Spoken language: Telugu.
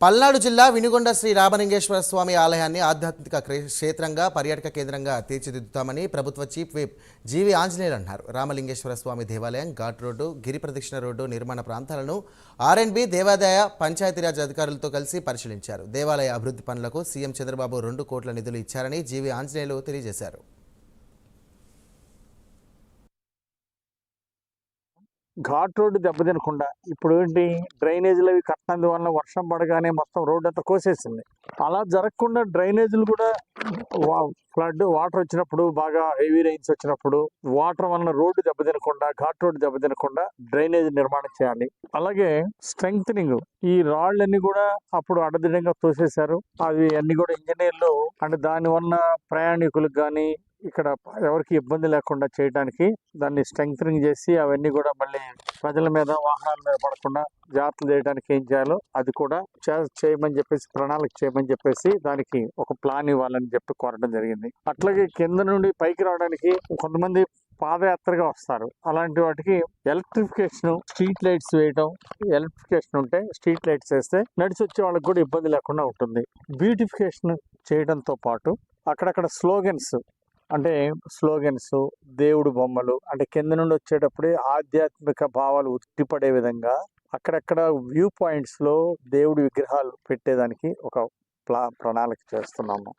పల్నాడు జిల్లా వినుగొండ శ్రీ రామలింగేశ్వర స్వామి ఆలయాన్ని ఆధ్యాత్మిక క్షేత్రంగా పర్యాటక కేంద్రంగా తీర్చిదిద్దుతామని ప్రభుత్వ చీఫ్ విప్ జీవి ఆంజనేయులు అన్నారు. రామలింగేశ్వర స్వామి దేవాలయం, ఘాట్ రోడ్డు, గిరి ప్రదక్షిణ రోడ్డు నిర్మాణ ప్రాంతాలను ఆర్ఎండ్బి, దేవాదాయ, పంచాయతీరాజ్ అధికారులతో కలిసి పరిశీలించారు. దేవాలయ అభివృద్ధి పనులకు సీఎం చంద్రబాబు 2 కోట్ల నిధులు ఇచ్చారని జీవి ఆంజనేయులు తెలియజేశారు. ఘాట్ రోడ్డు దెబ్బతినకుండా ఇప్పుడు ఏంటి డ్రైనేజీలు అవి కట్టినందువల్ల వర్షం పడగానే మొత్తం రోడ్డు అంతా కోసేసింది. అలా జరగకుండా డ్రైనేజీలు కూడా ఫ్లడ్ వాటర్ వచ్చినప్పుడు, బాగా హెవీ రైన్స్ వచ్చినప్పుడు వాటర్ వలన రోడ్డు దెబ్బతినకుండా, ఘాట్ రోడ్డు దెబ్బతినకుండా డ్రైనేజ్ నిర్మాణం చేయాలి. అలాగే స్ట్రెంగ్థనింగ్, ఈ రాళ్ళన్నీ కూడా అప్పుడు అడ్డదిడ్డంగా తోసేశారు. అవి అన్ని కూడా ఇంజనీర్లు అంటే దానివల్ల ప్రయాణికులకు కానీ ఇక్కడ ఎవరికి ఇబ్బంది లేకుండా చేయడానికి దాన్ని స్ట్రెంగ్థనింగ్ చేసి అవన్నీ కూడా మళ్ళీ ప్రజల మీద, వాహనాల మీద పడకుండా జాగ్రత్తలు చేయడానికి ఏం చేయాలో అది కూడా చేయమని చెప్పేసి, ప్రణాళిక చేయమని చెప్పేసి దానికి ఒక ప్లాన్ ఇవ్వాలని చెప్పి కోరడం జరిగింది. అట్లాగే కింద నుండి పైకి రావడానికి కొంతమంది పాదయాత్రగా వస్తారు. అలాంటి వాటికి ఎలక్ట్రిఫికేషన్, స్ట్రీట్ లైట్స్ వేయడం, ఎలక్ట్రిఫికేషన్ ఉంటే స్ట్రీట్ లైట్స్ వేస్తే నడిచి వచ్చే వాళ్ళకి కూడా ఇబ్బంది లేకుండా ఉంటుంది. బ్యూటిఫికేషన్ చేయడంతో పాటు అక్కడక్కడ స్లోగన్స్, దేవుడు బొమ్మలు, అంటే కింద నుండి వచ్చేటప్పుడే ఆధ్యాత్మిక భావాలు ఉట్టిపడే విధంగా అక్కడక్కడ వ్యూ పాయింట్స్ లో దేవుడి విగ్రహాలు పెట్టేదానికి ఒక ప్రణాళిక చేస్తున్నాము.